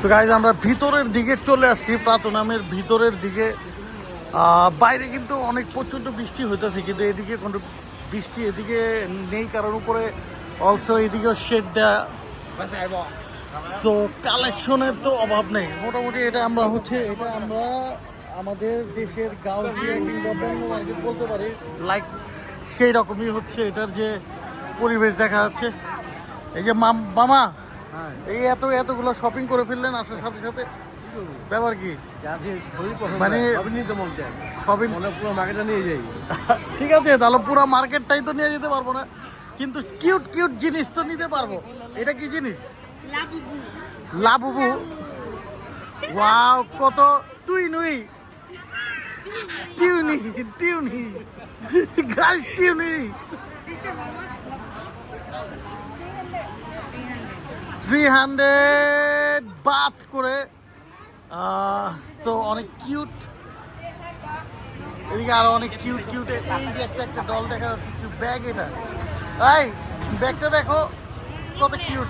তো গাইজ আমরা ভিতরের দিকে চলে আসছি, প্লাটিনামের ভিতরের দিকে। বাইরে কিন্তু অনেক প্রচণ্ড বৃষ্টি হইতেছে, কিন্তু এদিকে কোনো বৃষ্টি এদিকে নেই, কারণ উপরে অলসো এদিকেও শেড দেয়া। সো কালেকশনের তো অভাব নেই মোটামুটি। এটা আমরা আমাদের দেশের গাউসিয়া কিংবা বঙ্গ মার্কেট বলতে পারি, লাইক সেই রকমই হচ্ছে এটার যে পরিবেশ দেখা যাচ্ছে। এই যে মামা এই এতগুলো শপিং করে ফেললেন আসার সাথে সাথে, ব্যাপার কি? মানে শপিং পুরো মার্কেটটা নিয়ে যাই। ঠিক আছে, তাহলে পুরো মার্কেটটাই তো নিয়ে যেতে পারবো না, কিন্তু কিউট কিউট জিনিস তো নিতে পারবো। এটা কি জিনিস? লাবুবু। ওয়াও, কত তুই নুই টিউনি টিউনি গাইস, টিউনি 300 বাত করে। তো অনেক কিউট। এদিকে আরো অনেক কিউট কিউট। এই যে একটা ডল দেখা যাচ্ছে, কিউট ব্যাগ। এটা এই ব্যাগটা দেখো কত কিউট।